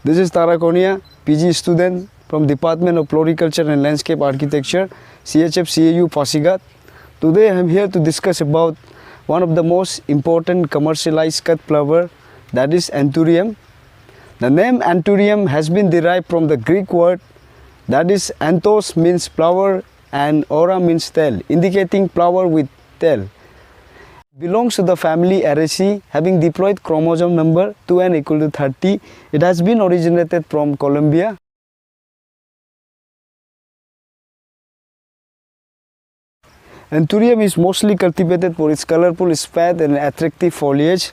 This is Tarakonia, PG student from Department of Floriculture and Landscape Architecture, CHF CAU Pasigat. Today I am here to discuss about one of the most important commercialized cut flower, that is Anthurium. The name Anthurium has been derived from the Greek word that is Anthos means flower and Oura means tail, indicating flower with tail. Belongs to the family Araceae, having diploid chromosome number 2n equal to 30. It has been originated from Colombia. Anthurium is mostly cultivated for its colorful spathe and attractive foliage.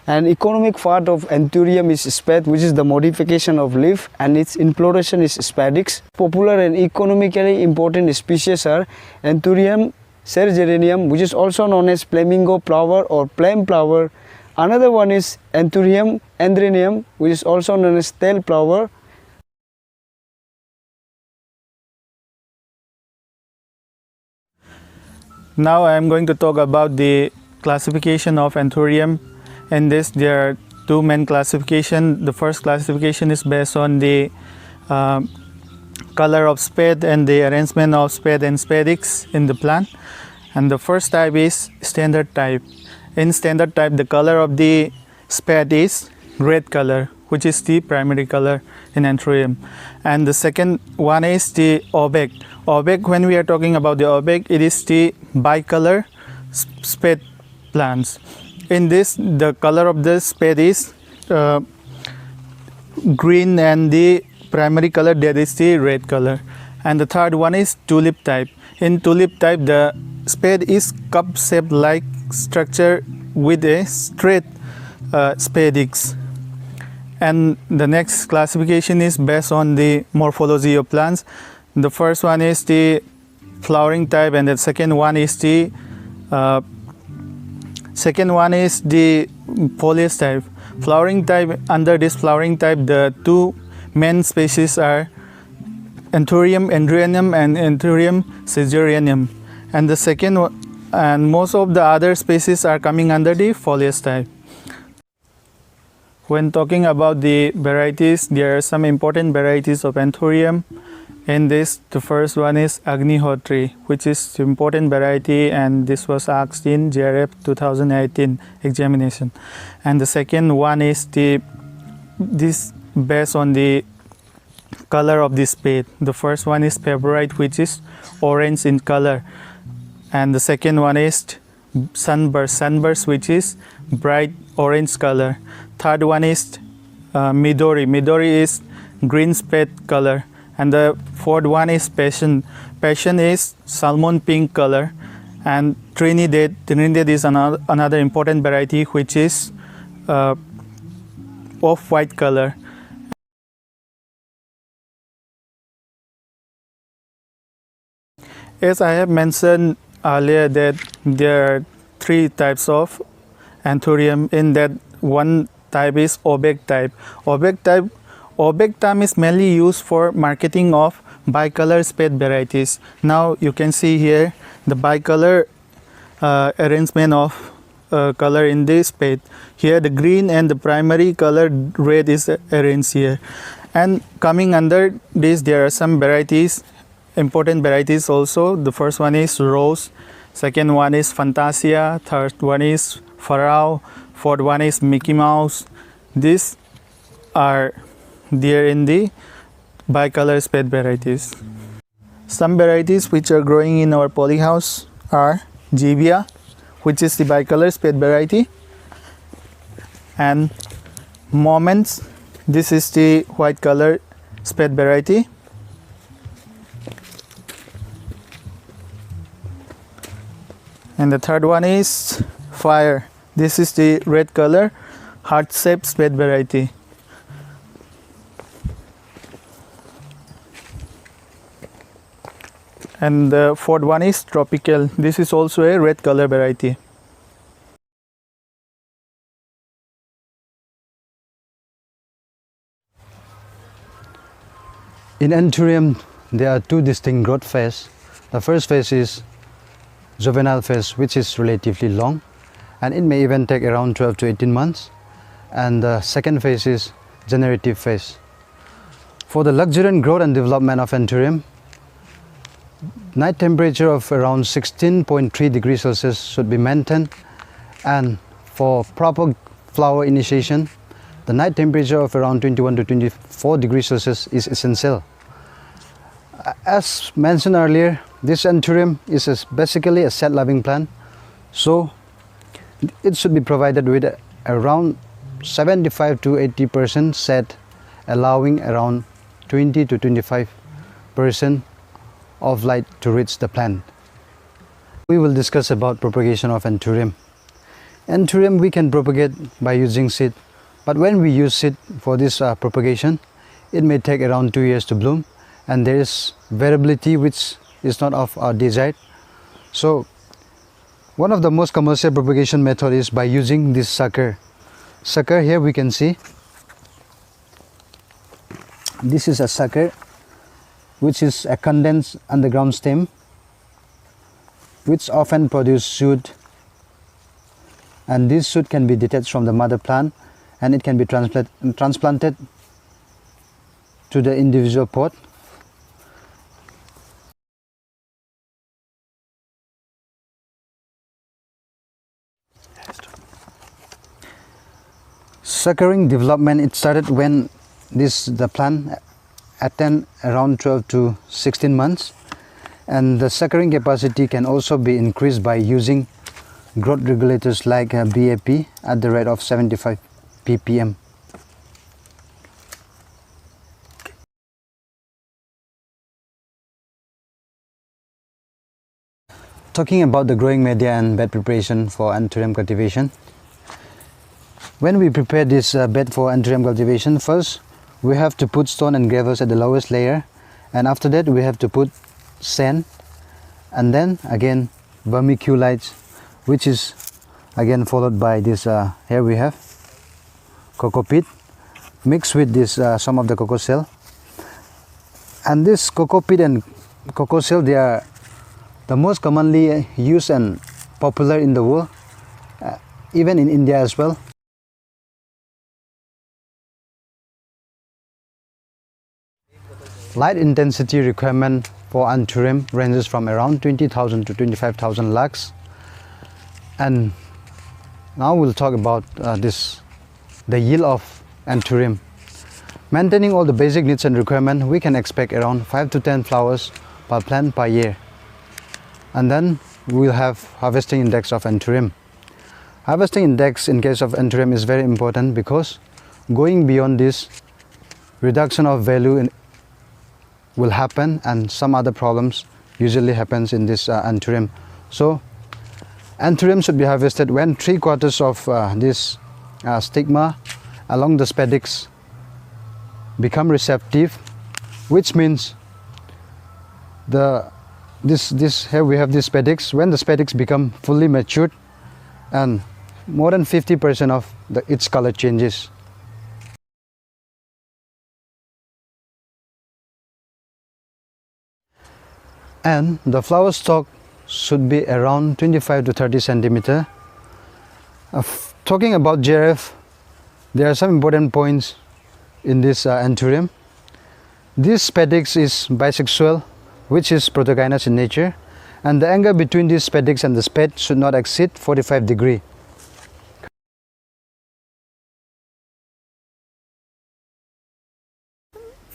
An economic part of Anthurium is spathe, which is the modification of leaf, and its inflorescence is spadix. Popular and economically important species are Anthurium Scherzerianum, which is also known as flamingo flower or flame flower. Another one is Anthurium andreanum, which is also known as tail flower. Now I am going to talk about the classification of Anthurium. In this there are two main classifications. The first classification is based on the color of spathe and the arrangement of spathe and spadix in the plant. And the first type is standard type. In standard type, the color of the spathe is red color, which is the primary color in Anthurium. And the second one is the opaque. Opaque, when we are talking about the opaque, it is the bicolor spathe plants. In this, the color of the spathe is green and the primary color, that is the red color. And the third one is tulip type. In tulip type, the spathe is cup shaped like structure with a straight spadix. And the next classification is based on the morphology of plants. The first one is the flowering type, and the second one is the foliage type. Flowering type, under this flowering type, the two main species are Anthurium andreanum and Anthurium Scherzerianum. And the second one, and most of the other species are coming under the foliage type. When talking about the varieties, there are some important varieties of Anthurium. In this, the first one is Agnihotri, which is the important variety, and this was asked in JRF 2018 examination. And the second one is this based on the color of the spathe. The first one is Favorite, which is orange in color, and the second one is Sunburst, which is bright orange color. Third one is Midori is green spathe color. And the fourth one is Passion is salmon pink color. And Trinidad is another important variety, which is off-white color. As I have mentioned earlier, that there are three types of Anthurium. In that, one type is opaque type. Opaque term is mainly used for marketing of bicolor spathe varieties. Now you can see here the bicolor arrangement of color in this spathe. Here the green and the primary color red is arranged here. And coming under this, there are some varieties, important varieties also. The first one is Rose, second one is Fantasia, third one is Pharaoh, fourth one is Mickey Mouse. These are there in the bicolor spathe varieties. Some varieties which are growing in our polyhouse are Jevia, which is the bicolor spathe variety, and Moments. This is the white color spathe variety. And the third one is Fire. This is the red color heart-shaped spathe variety. And the fourth one is Tropical. This is also a red color variety. In Anthurium, there are two distinct growth phases. The first phase is juvenile phase, which is relatively long, and it may even take around 12 to 18 months. And the second phase is generative phase. For the luxuriant growth and development of Anthurium, night temperature of around 16.3 degrees Celsius should be maintained, and for proper flower initiation, the night temperature of around 21 to 24 degrees Celsius is essential. As mentioned earlier, this Anthurium is basically a shade-loving plant, so it should be provided with around 75 to 80% shade, allowing around 20 to 25% of light to reach the plant. We will discuss about propagation of Anthurium. Anthurium we can propagate by using seed, but when we use seed for this propagation, it may take around 2 years to bloom, and there is variability which is not of our desire. So one of the most commercial propagation method is by using this sucker. Sucker, here we can see this is a sucker which is a condensed underground stem which often produce shoot, and this shoot can be detached from the mother plant and it can be transplanted to the individual pot. Suckering development, it started when the plant attained around 12 to 16 months, and the suckering capacity can also be increased by using growth regulators like BAP at the rate of 75 ppm. Talking about the growing media and bed preparation for Anthurium cultivation. When we prepare this bed for Anthurium cultivation, first we have to put stone and gravels at the lowest layer, and after that we have to put sand, and then again vermiculite, which is again followed by this here we have cocoa peat mixed with this some of the cocoa shell. And this cocoa peat and cocoa shell, they are the most commonly used and popular in the world, even in India as well. Light intensity requirement for Anthurium ranges from around 20,000 to 25,000 lux. And now we'll talk about the yield of Anthurium. Maintaining all the basic needs and requirements, we can expect around 5 to 10 flowers per plant per year. And then we'll have harvesting index of Anthurium. Harvesting index in case of Anthurium is very important, because going beyond this, reduction of value will happen, and some other problems usually happens in this Anthurium. So Anthurium should be harvested when 3/4 of this stigma along the spadix become receptive, which means here we have this spadix. When the spadix become fully matured and more than 50% of its color changes. And the flower stalk should be around 25 to 30 centimeter. Talking about Derives, there are some important points in this Anthurium. This spadix is bisexual, which is protogynous in nature, and the angle between this spadix and the spathe should not exceed 45 degrees.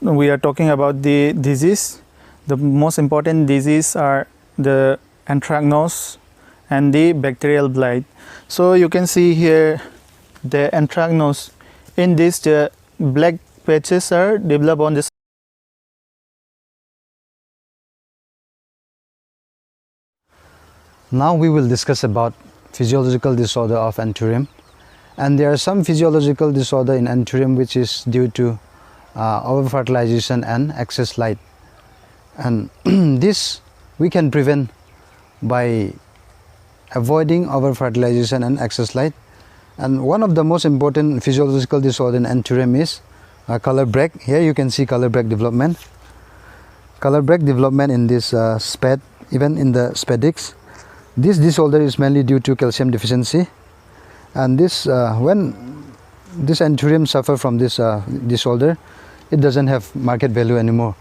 We are talking about the disease. The most important disease are the anthracnose and the bacterial blight. So you can see here the anthracnose. In this, the black patches are developed on this. Now we will discuss about physiological disorder of Anthurium. And there are some physiological disorder in Anthurium which is due to over-fertilization and excess light. And this we can prevent by avoiding over-fertilization and excess light. And one of the most important physiological disorder in Anthurium is color break. Here you can see color break development. Color break development in this spathe, even in the spadix. This disorder is mainly due to calcium deficiency. And this when this Anthurium suffer from this disorder, it doesn't have market value anymore.